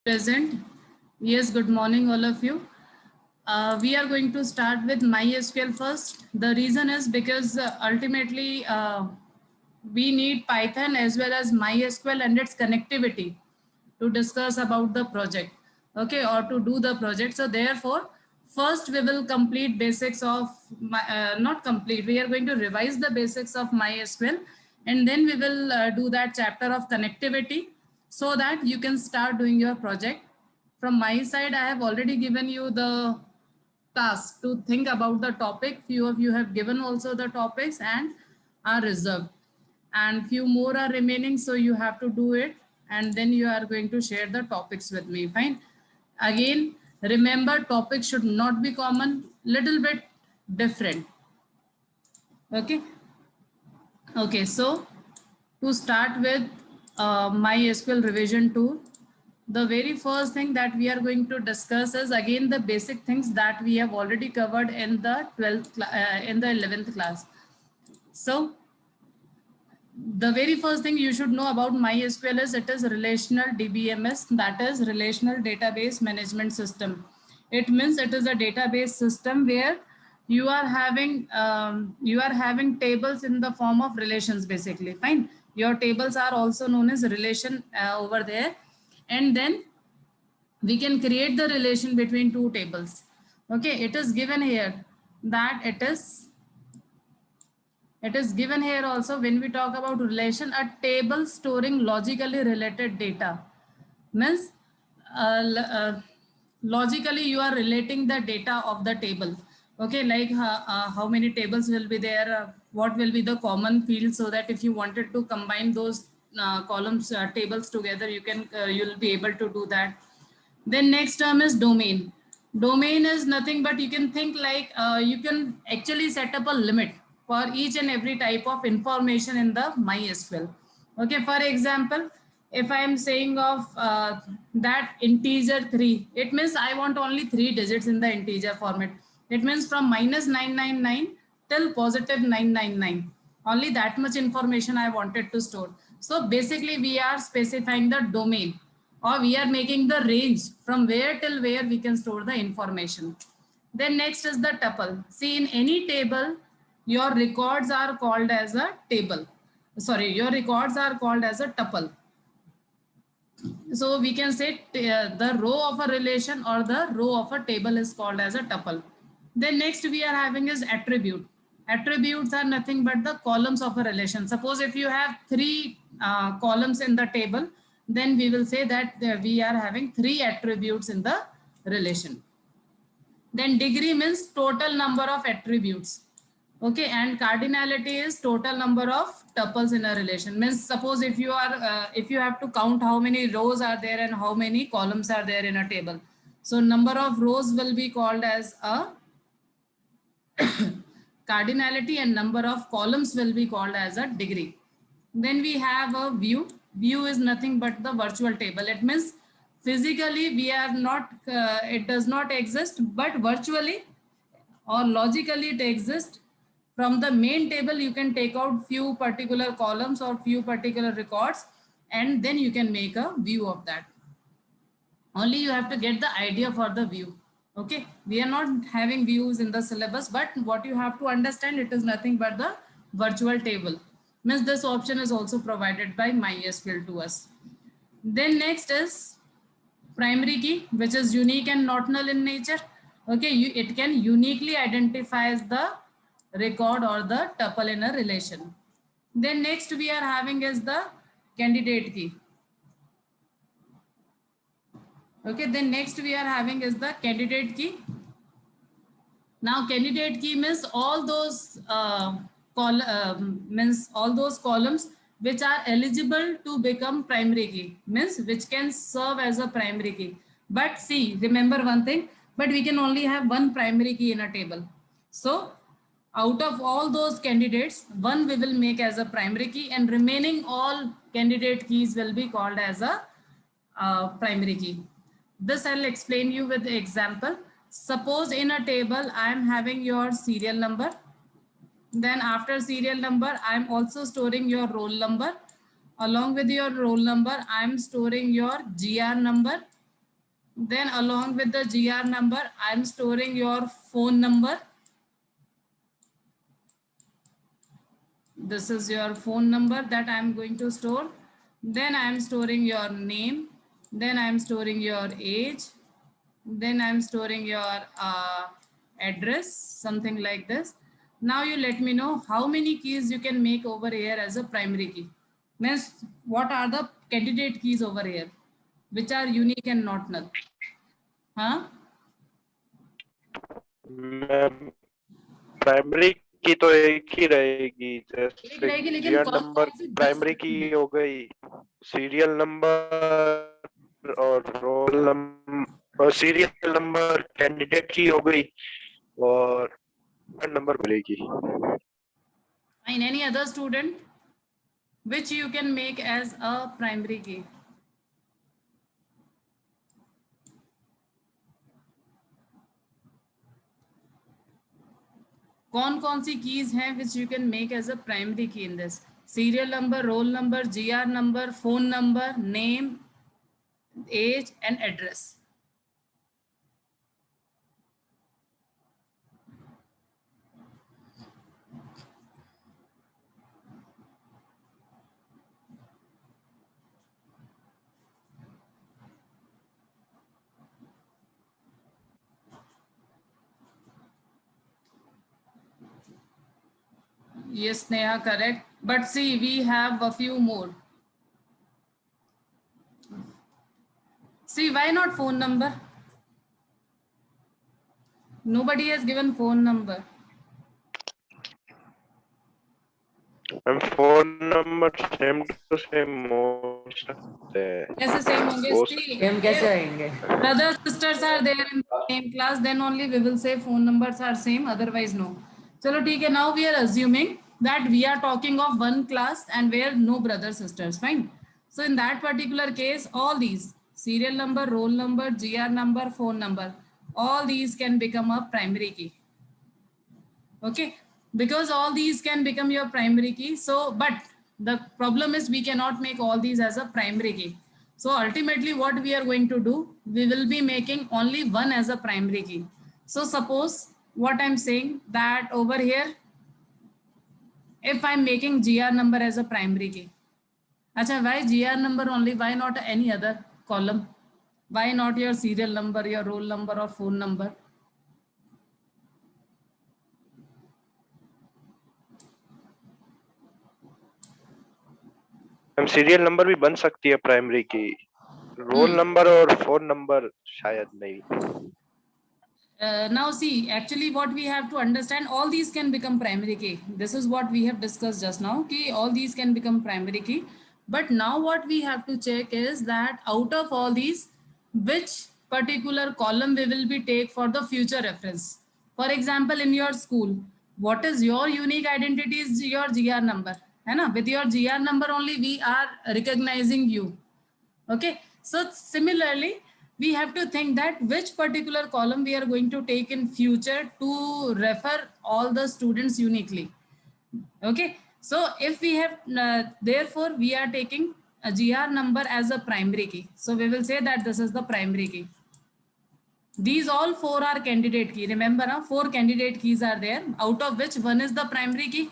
Present. Yes, good morning, all of you. We are going to start with MySQL first. The reason is because ultimately we need Python as well as MySQL and its connectivity to discuss about the project, okay, or to do the project. So therefore, first we will complete basics of not complete. We are going to revise the basics of MySQL, and then we will do that chapter of connectivity so that you can start doing your project. From my side, I have already given you the task to think about the topic. Few of you have given also the topics and are reserved, and few more are remaining, so you have to do it, and then you are going to share the topics with me. Fine. Again, remember, topic should not be common, little bit different. Okay. Okay, so to start with MySQL revision tool, the very first thing that we are going to discuss is again the basic things that we have already covered in the 11th class. So the very first thing you should know about MySQL is it is relational DBMS, that is relational database management system. It means it is a database system where you are having tables in the form of relations basically. Fine. Your tables are also known as relation over there, and then we can create the relation between two tables. Okay, it is given here that it is given here also when we talk about relation, a table storing logically related data. Means logically you are relating the data of the table. Okay, like how many tables will be there, what will be the common field, so that if you wanted to combine those columns tables together, you'll be able to do that. Then next term is domain. Domain is nothing but you can think like you can actually set up a limit for each and every type of information in the MySQL. Okay, for example, if I am saying of that integer 3, it means I want only 3 digits in the integer format. It means from minus 999 till positive 999. Only that much information I wanted to store. So basically we are specifying the domain, or we are making the range from where till where we can store the information. Then next is the tuple. See, in any table, your records are called as a table. Sorry, your records are called as a tuple. So we can say the row of a relation or the row of a table is called as a tuple. Then next we are having is attribute. Attributes are nothing but the columns of a relation. Suppose if you have 3 columns in the table, then we will say that we are having 3 attributes in the relation. Then degree means total number of attributes. Okay, and cardinality is total number of tuples in a relation. Means suppose if you are if you have to count how many rows are there and how many columns are there in a table. So number of rows will be called as a cardinality and number of columns will be called as a degree. Then we have a view. View is nothing but the virtual table. It means physically we are not, it does not exist, but virtually or logically it exists. From the main table, you can take out few particular columns or few particular records, and then you can make a view of that. Only you have to get the idea for the view. Okay, we are not having views in the syllabus, but what you have to understand, it is nothing but the virtual table. Means this option is also provided by MySQL to us. Then next is primary key, which is unique and not null in nature. Okay, it can uniquely identify the record or the tuple in a relation. Then next we are having is the candidate key. Okay, then next we are having is the candidate key. Now candidate key means all those means all those columns which are eligible to become primary key, means which can serve as a primary key. But see, remember one thing, but we can only have one primary key in a table. So out of all those candidates, one we will make as a primary key, and remaining all candidate keys will be called as a primary key. This I'll explain you with the example. Suppose in a table, I am having your serial number. Then after serial number, I am also storing your roll number. Along with your roll number, I am storing your GR number. Then along with the GR number, I'm storing your phone number. This is your phone number that I'm going to store. Then I'm storing your name. Then I'm storing your age. Then I'm storing your address, something like this. Now you let me know how many keys you can make over here as a primary key. Means what are the candidate keys over here, which are unique and not null. Huh? Ma'am primary की तो एक ही रहेगी, एक जैसे रहेगी, लेकिन GR कौन number कौन सी 10 प्राइमरी की रहेंगी? हो गई, सीरियल नंबर और roll number, serial number candidate की हो गई और नंबर मिलेगी। In any other student which you can make as a primary key. कौन कौन सी कीज हैं which you can make as a primary key in this? Serial number, roll number, GR number, phone number, name, age and address. Yes, Neha, correct. But see, we have a few more. See, why not phone number? Nobody has given phone number. Ma'am phone number same to same हो सकते हैं, कैसे same होंगे? हो See, सकते same कैसे if आएंगे? brothers sisters are there in the same class, then only we will say phone numbers are same. Otherwise, no. चलो ठीक है. Now we are assuming that we are talking of one class and where no brother sisters. Fine. So in that particular case, all these serial number, roll number, GR number, phone number, all these can become a primary key. Okay, because all these can become your primary key. So but the problem is we cannot make all these as a primary key. So ultimately what we are going to do, we will be making only one as a primary key. So suppose what I'm saying that over here, if I'm making GR number as a primary key, acha, why GR number only? Why not any other column? Why not your serial number, your roll number or phone number? Ma'am serial number भी बन सकती है primary की, roll number और phone number शायद नहीं। Now see, actually what we have to understand, all these can become primary key. This is what we have discussed just now, ki all these can become primary key. But now what we have to check is that out of all these, which particular column we will be take for the future reference. For example, in your school, what is your unique identity is your GR number. है ना? With your GR number only we are recognizing you. Okay, so similarly we have to think that which particular column we are going to take in future to refer all the students uniquely. Okay, so if we have therefore we are taking a GR number as a primary key, so we will say that this is the primary key. These all four are candidate key. Remember, four candidate keys are there, out of which one is the primary key,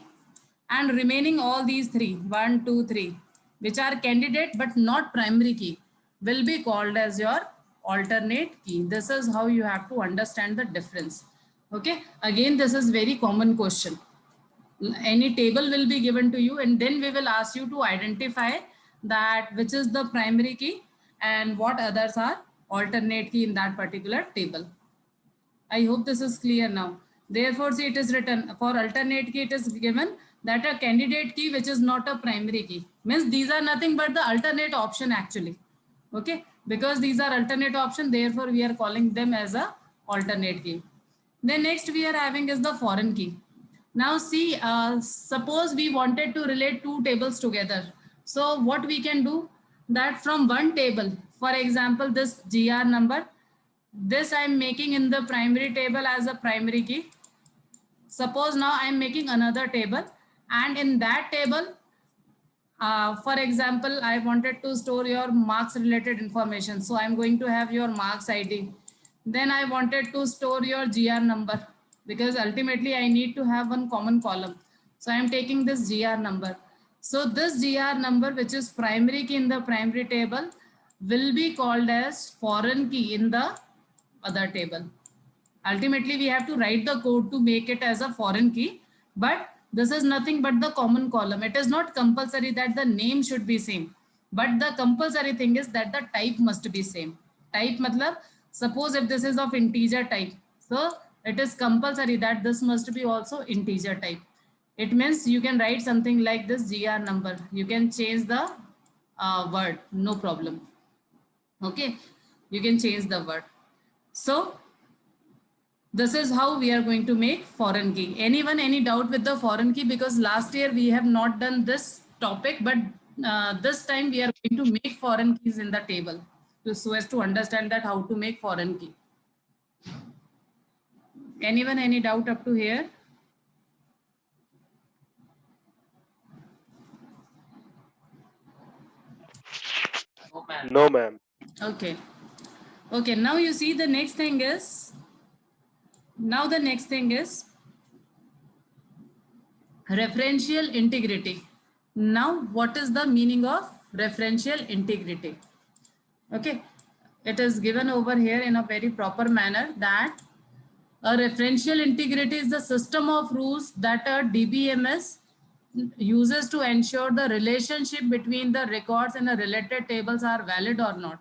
and remaining all these three, 1, 2, 3, which are candidate but not primary key, will be called as your alternate key. This is how you have to understand the difference. Okay, again, this is very common question. Any table will be given to you and then we will ask you to identify that which is the primary key and what others are alternate key in that particular table. I hope this is clear now. Therefore, see, it is written for alternate key, it is given that a candidate key which is not a primary key. Means these are nothing but the alternate option actually. Okay, because these are alternate option, therefore we are calling them as a alternate key. Then next we are having is the foreign key. Now see, suppose we wanted to relate two tables together. So what we can do, that from one table, for example, this GR number, this I am making in the primary table as a primary key. Suppose now I am making another table and in that table For example, I wanted to store your marks related information. So I'm going to have your marks ID. Then I wanted to store your GR number because ultimately I need to have one common column. So I'm taking this GR number. So this GR number, which is primary key in the primary table, will be called as foreign key in the other table. Ultimately, we have to write the code to make it as a foreign key, but this is nothing but the common column. It is not compulsory that the name should be same, but the compulsory thing is that the type must be same. Type matlab, suppose if this is of integer type, so it is compulsory that this must be also integer type. It means you can write something like this GR number. You can change the word, no problem. Okay, you can change the word. So this is how we are going to make foreign key. Anyone, any doubt with the foreign key? Because last year we have not done this topic, but this time we are going to make foreign keys in the table so as to understand that how to make foreign key. Anyone, any doubt up to here? No, ma'am. Okay. Okay, now you see the next thing is, referential integrity. Now, what is the meaning of referential integrity? Okay, it is given over here in a very proper manner that a referential integrity is the system of rules that a DBMS uses to ensure the relationship between the records and the related tables are valid or not.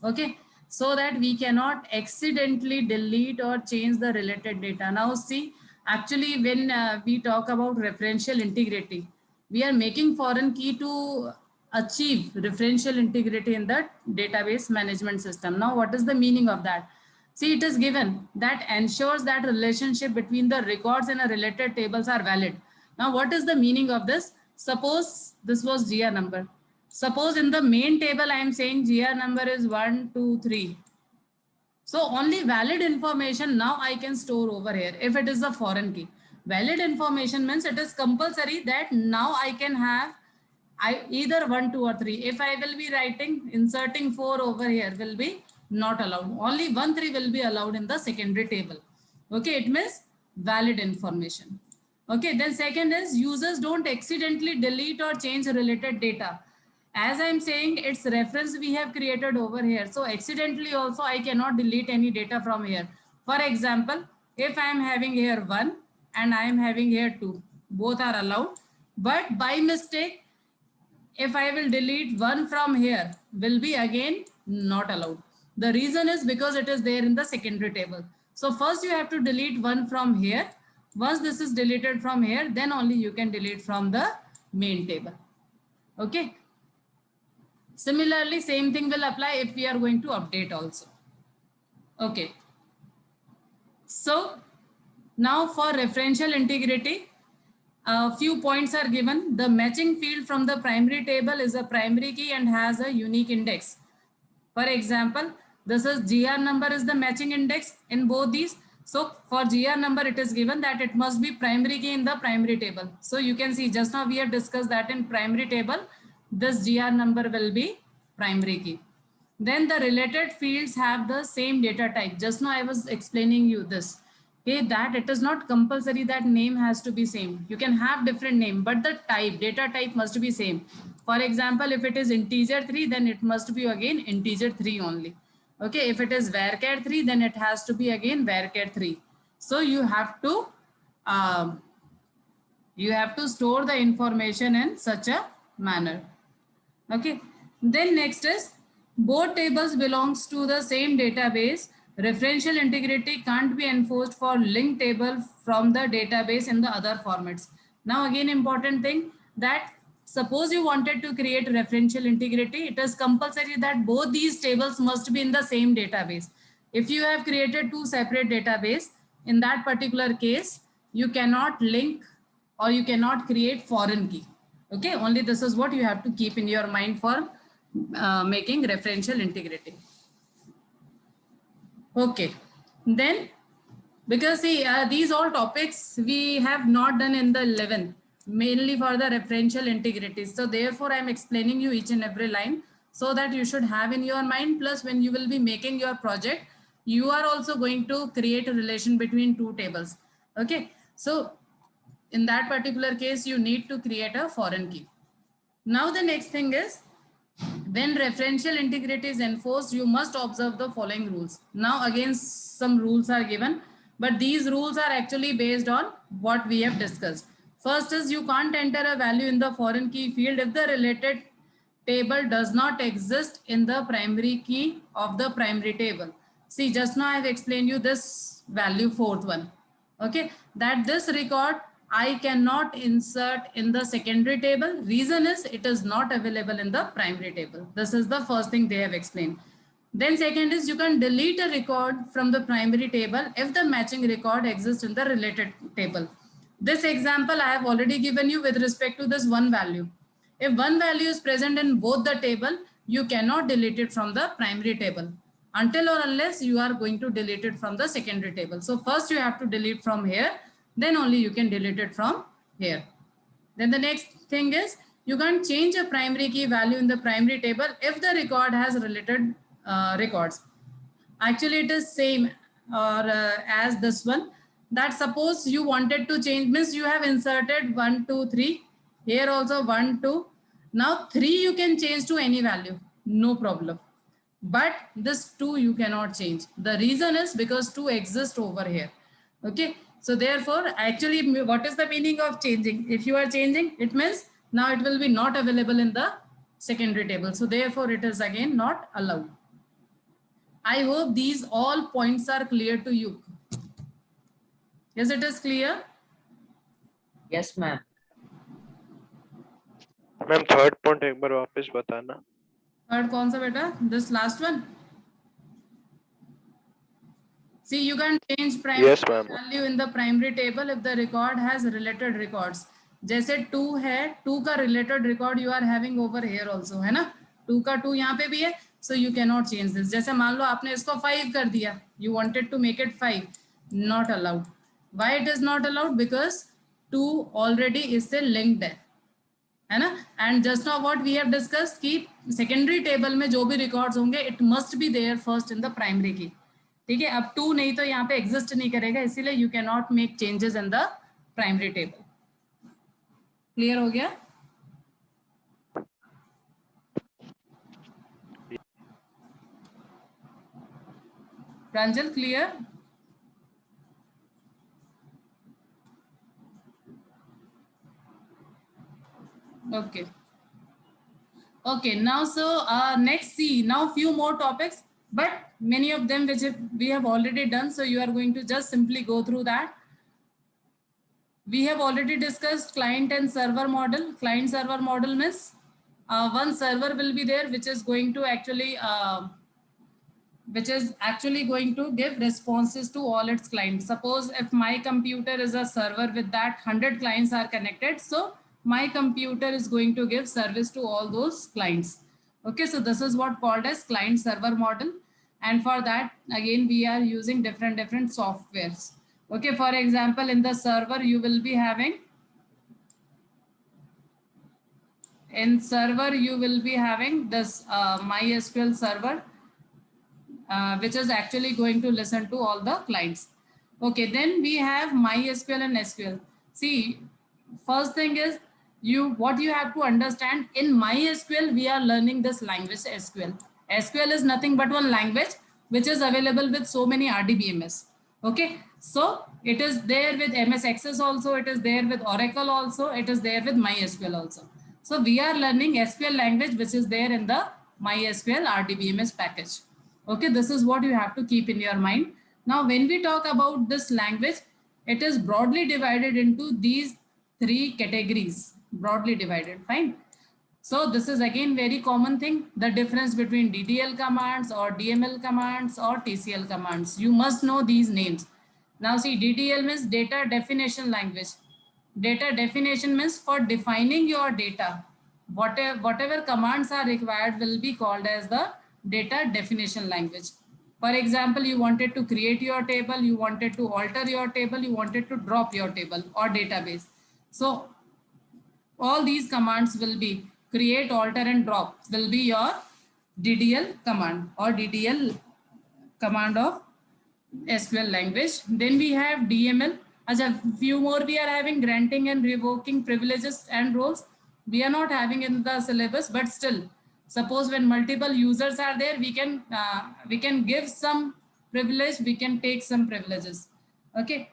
Okay, so that we cannot accidentally delete or change the related data. Now see, actually when we talk about referential integrity, we are making foreign key to achieve referential integrity in the database management system. Now what is the meaning of that? See, it is given that ensures that relationship between the records and the related tables are valid. Now, what is the meaning of this? Suppose this was GR number. Suppose in the main table, I am saying GR number is 1, 2, 3. So only valid information now I can store over here if it is a foreign key. Valid information means it is compulsory that now I can have either 1, 2 or 3. If I will be writing, inserting 4 over here will be not allowed. Only 1, 3 will be allowed in the secondary table. Okay, it means valid information. Okay, then second is users don't accidentally delete or change related data. As I'm saying, it's reference we have created over here. So accidentally also I cannot delete any data from here. For example, if I am having here 1 and I am having here 2, both are allowed. But by mistake, if I will delete 1 from here, will be again not allowed. The reason is because it is there in the secondary table. So first you have to delete 1 from here. Once this is deleted from here, then only you can delete from the main table. Okay. Similarly, same thing will apply if we are going to update also. Okay. So now for referential integrity, a few points are given. The matching field from the primary table is a primary key and has a unique index. For example, this is GR number is the matching index in both these. So for GR number, it is given that it must be primary key in the primary table. So you can see just now we have discussed that in primary table, this GR number will be primary key. Then the related fields have the same data type. Just now I was explaining you this. Okay, that it is not compulsory that name has to be same. You can have different name, but the type, data type must be same. For example, if it is integer 3, then it must be again integer 3 only. Okay, if it is varchar 3, then it has to be again varchar 3. So you have to store the information in such a manner. Okay, then next is both tables belongs to the same database. Referential integrity can't be enforced for linked table from the database in the other formats. Now again important thing that suppose you wanted to create referential integrity, it is compulsory that both these tables must be in the same database. If you have created two separate database, in that particular case, you cannot link or you cannot create foreign key. Okay, only this is what you have to keep in your mind for making referential integrity. Okay, then because see these all topics we have not done in the 11th. mainly for the referential integrity. So therefore, I am explaining you each and every line so that you should have in your mind. Plus, when you will be making your project, you are also going to create a relation between two tables. Okay. So in that particular case, you need to create a foreign key. Now the next thing is, when referential integrity is enforced, you must observe the following rules. Now again, some rules are given, but these rules are actually based on what we have discussed. First is, you can't enter a value in the foreign key field if the related table does not exist in the primary key of the primary table. See, just now I have explained you this value, fourth one. Okay, that this record I cannot insert in the secondary table. Reason is it is not available in the primary table. This is the first thing they have explained. Then second is, you can delete a record from the primary table if the matching record exists in the related table. This example I have already given you with respect to this one value. If one value is present in both the table, you cannot delete it from the primary table until or unless you are going to delete it from the secondary table. So first you have to delete from here, then only you can delete it from here. Then the next thing is, you can change a primary key value in the primary table if the record has related records. Actually, it is same or as this one, that suppose you wanted to change, means you have inserted 1 2 3, here also 1 2, now 3 you can change to any value, no problem, but this 2 you cannot change. The reason is because 2 exists over here. Okay, so therefore, actually, what is the meaning of changing? If you are changing, it means now it will be not available in the secondary table, so therefore it is again not allowed. I hope these all points are clear to you. Yes, it is clear. Yes, ma'am. Ma'am third point एक बार वापस बताना. Third कौन सा बेटा? This last one. See, you can change primary Yes, ma'am. value in the primary table if the record has related records. जैसे 2 है, 2 का related record you are having over here also, है ना? 2 का 2 यहाँ पे भी है, so you cannot change this. जैसे मान लो आपने इसको 5 कर दिया, you wanted to make it 5, not allowed. Why it is not allowed? Because 2 already is से linked है ना? And just now what we have discussed कि secondary table में जो भी records होंगे, it must be there first in the primary key. ठीक है, अब 2 नहीं तो यहाँ पे एग्जिस्ट नहीं करेगा, इसीलिए you can not make changes in the primary table. Clear हो गया? प्रांजल, clear? Okay. Okay, now so next, see, now few more topics, but many of them which we have already done, so you are going to just simply go through that. We have already discussed client and server model. Client server model means one server will be there which is going to actually going to give responses to all its clients. Suppose if my computer is a server with that 100 clients are connected, so my computer is going to give service to all those clients. Okay, so this is what called as client server model. And for that, again, we are using different softwares. Okay, for example, in the server, you will be having, this MySQL server, which is actually going to listen to all the clients. Okay, then we have MySQL and SQL. See, first thing is, what you have to understand, in MySQL, we are learning this language SQL. SQL is nothing but one language which is available with so many RDBMS. Okay, so it is there with MS Access also, it is there with Oracle also, it is there with MySQL also. So we are learning SQL language which is there in the MySQL RDBMS package. Okay, this is what you have to keep in your mind. Now, when we talk about this language, it is broadly divided into these 3 categories, broadly divided, fine. So this is again very common thing, the difference between DDL commands or DML commands or TCL commands. You must know these names. Now see, DDL means data definition language. Data definition means for defining your data, whatever commands are required will be called as the data definition language. For example, you wanted to create your table, you wanted to alter your table, you wanted to drop your table or database. So All these commands will be create, alter, and drop will be your DDL command or DDL command of SQL language. Then we have DML. As a few more we are having granting and revoking privileges and roles. We are not having in the syllabus, but still, suppose when multiple users are there, we can give some privilege, we can take some privileges. Okay,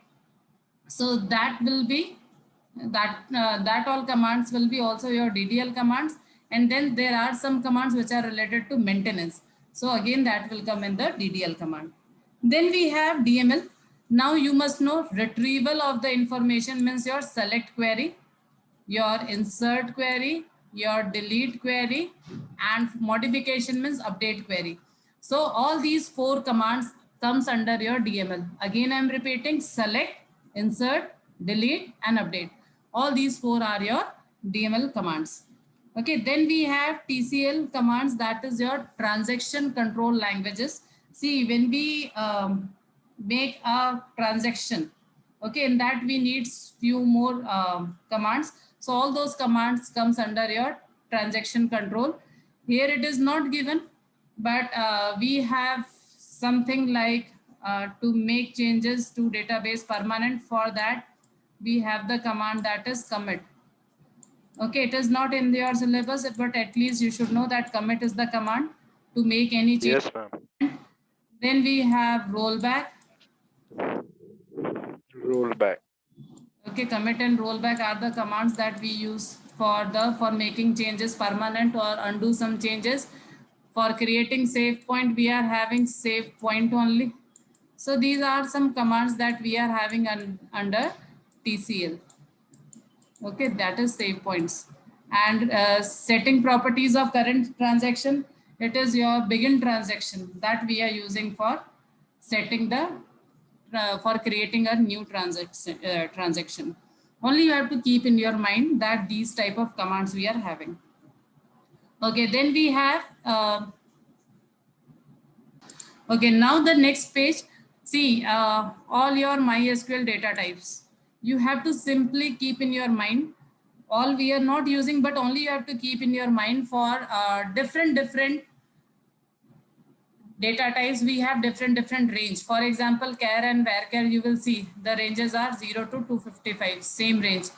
so that will be that all commands will be also your DDL commands. And then there are some commands which are related to maintenance. So again, that will come in the DDL command. Then we have DML. Now you must know retrieval of the information means your select query, your insert query, your delete query, and modification means update query. So all these four commands comes under your DML. Again, I'm repeating: select, insert, delete, and update. All these four are your DML commands. Okay, then we have TCL commands, that is your transaction control languages. See, when we make a transaction, okay, in that we need few more commands. So all those commands comes under your transaction control. Here it is not given, but we have something like to make changes to database permanent. For that we have the command that is commit. Okay, it is not in your syllabus, but at least you should know that commit is the command to make any change. Yes, ma'am. Then we have rollback. Rollback. Okay, commit and rollback are the commands that we use for making changes permanent or undo some changes. For creating save point, we are having save point only. So these are some commands that we are having under TCL. Okay, that is save points. And setting properties of current transaction, it is your begin transaction that we are using for setting the for creating a new transaction. Only you have to keep in your mind that these type of commands we are having. Okay, then we have okay, now the next page. See, all your MySQL data types. You have to simply keep in your mind. All we are not using, but only you have to keep in your mind for different data types. We have different range. For example, char and varchar, you will see the ranges are 0 to 255, same range.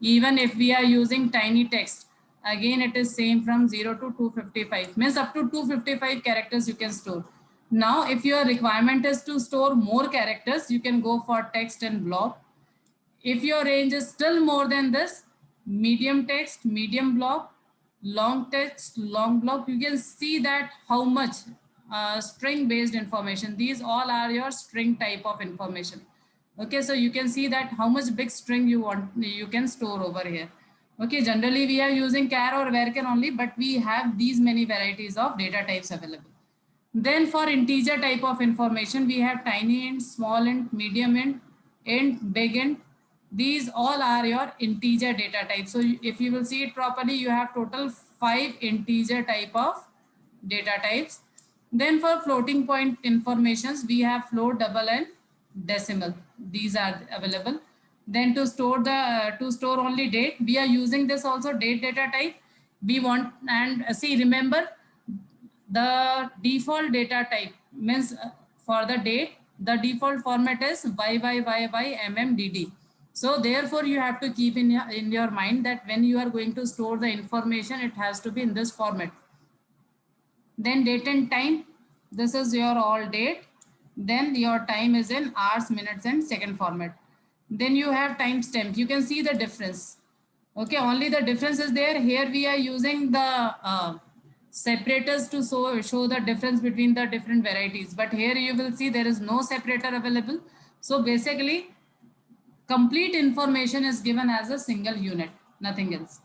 Even if we are using tiny text, again it is same from 0 to 255, means up to 255 characters you can store. Now if your requirement is to store more characters, you can go for text and block. If your range is still more than this, medium text, medium block, long text, long block, you can see that how much string based information. These all are your string type of information. Okay, so you can see that how much big string you want, you can store over here. Okay, generally we are using char or varchar only, but we have these many varieties of data types available. Then for integer type of information, we have tiny int, small int, medium int, big int. These all are your integer data types. So if you will see it properly, you have total 5 integer type of data types. Then for floating point informations, we have float, double, and decimal. These are available. Then to store only date, we are using this also date data type. We want, and see, remember the default data type means for the date, the default format is YYYYMMDD. So therefore you have to keep in your mind that when you are going to store the information, it has to be in this format. Then date and time, this is your all date. Then your time is in hours, minutes, and second format. Then you have timestamp. You can see the difference. Okay, only the difference is there. Here we are using the separators to show the difference between the different varieties. But here you will see there is no separator available. So basically, complete information is given as a single unit, nothing else.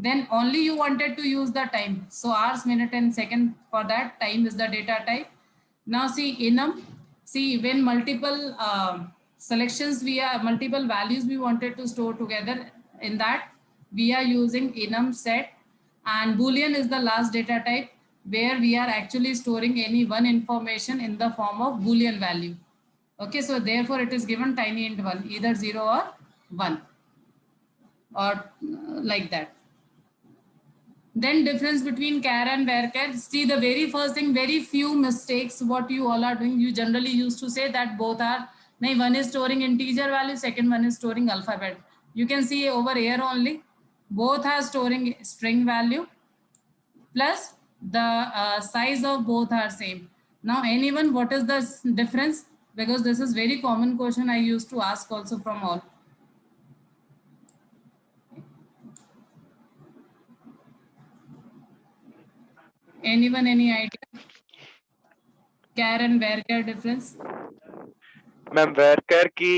Then only you wanted to use the time. So hours, minute, and second, for that time is the data type. Now see enum. See, when multiple selections, multiple values we wanted to store together, in that we are using enum set, and Boolean is the last data type where we are actually storing any one information in the form of Boolean value. Okay, so therefore it is given tiny int 1, either 0 or 1 or like that. Then difference between char and varchar. See, the very first thing, very few mistakes what you all are doing. You generally used to say that both are, no, one is storing integer value, second one is storing alphabet. You can see over here only, both are storing string value plus the size of both are same. Now anyone, what is the difference? Because this is very common question I used to ask also from all. Anyone, any idea? Char and varchar difference? Ma'am varchar की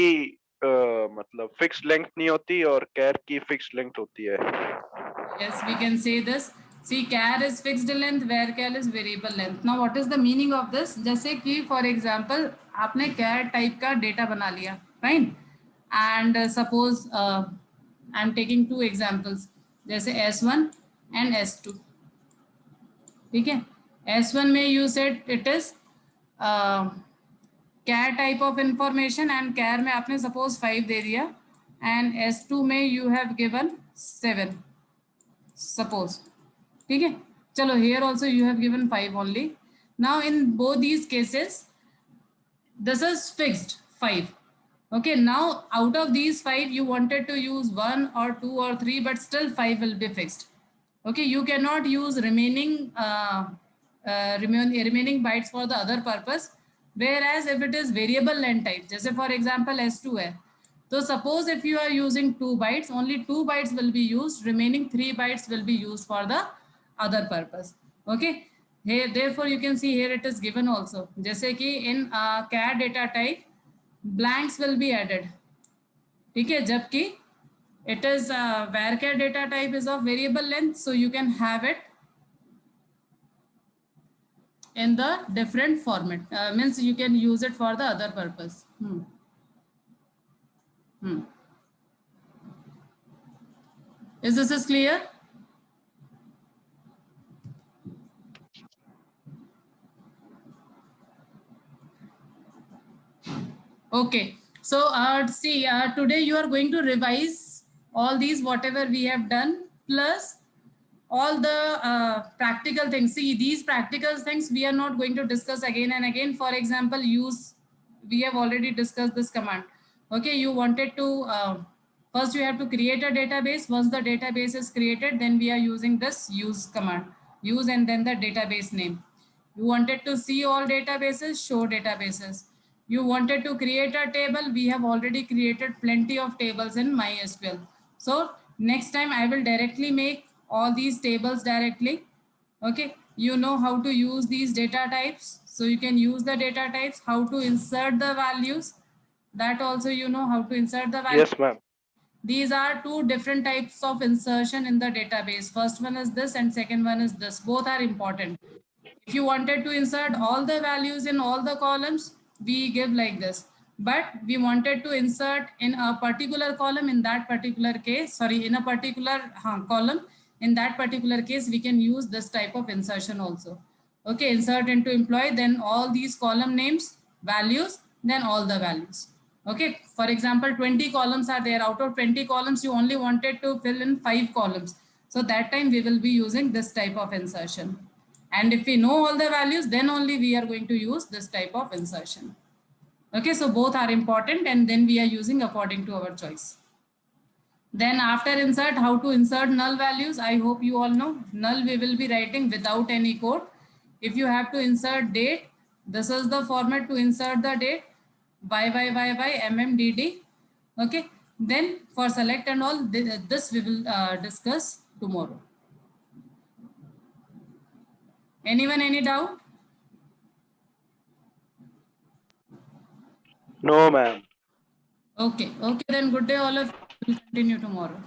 मतलब fixed length नहीं होती और char की fixed length होती है. Yes, we can say this. See, char is fixed length, varchar is variable length. Now, what is the meaning of this? जैसे कि for example, आपने char type का data बना लिया, fine? And suppose I'm taking two examples, जैसे S1 and S2. ठीक है? S1 में you said it is char type of information and char में आपने suppose 5 दे दिया and S2 में you have given 7. Suppose. ठीक है, चलो here also you have given 5 only. Now in both these cases this is fixed 5. Okay, now out of these 5 you wanted to use 1 or 2 or 3, but still 5 will be fixed. Okay, you cannot use remaining remaining bytes for the other purpose. Whereas if it is variable length type, जैसे for example S2 है, so suppose if you are using 2 bytes, only 2 bytes will be used, remaining 3 bytes will be used for the other purpose. Okay, here therefore you can see here it is given also, जैसे कि in char data type blanks will be added. ठीक है, जबकि it is varchar data type is of variable length, so you can have it in the different format, means you can use it for the other purpose. Is this is clear? Okay, so see, today you are going to revise all these whatever we have done, plus all the practical things. See, these practical things we are not going to discuss again and again. For example, use, we have already discussed this command. Okay, you wanted to first you have to create a database. Once the database is created, then we are using this use command, use and then the database name. You wanted to see all databases, show databases. You wanted to create a table, we have already created plenty of tables in MySQL. So next time I will directly make all these tables directly. Okay, you know how to use these data types, so you can use the data types, how to insert the values, that also you know how to insert the values. Yes ma'am. These are two different types of insertion in the database. First one is this and second one is this. Both are important. If you wanted to insert all the values in all the columns, we give like this. But we wanted to insert in a particular column, in that particular case, sorry, in a particular column, in that particular case, we can use this type of insertion also. Okay, insert into employee, then all these column names, values, then all the values. Okay, for example, 20 columns are there. Out of 20 columns, you only wanted to fill in 5 columns. So that time we will be using this type of insertion. And if we know all the values, then only we are going to use this type of insertion. Okay, so both are important and then we are using according to our choice. Then after insert, how to insert null values. I hope you all know. Null we will be writing without any code. If you have to insert date, this is the format to insert the date. YYYY Okay, then for select and all, this we will discuss tomorrow. Anyone, any doubt? No ma'am. Okay, okay, then good day all of you. We'll continue tomorrow.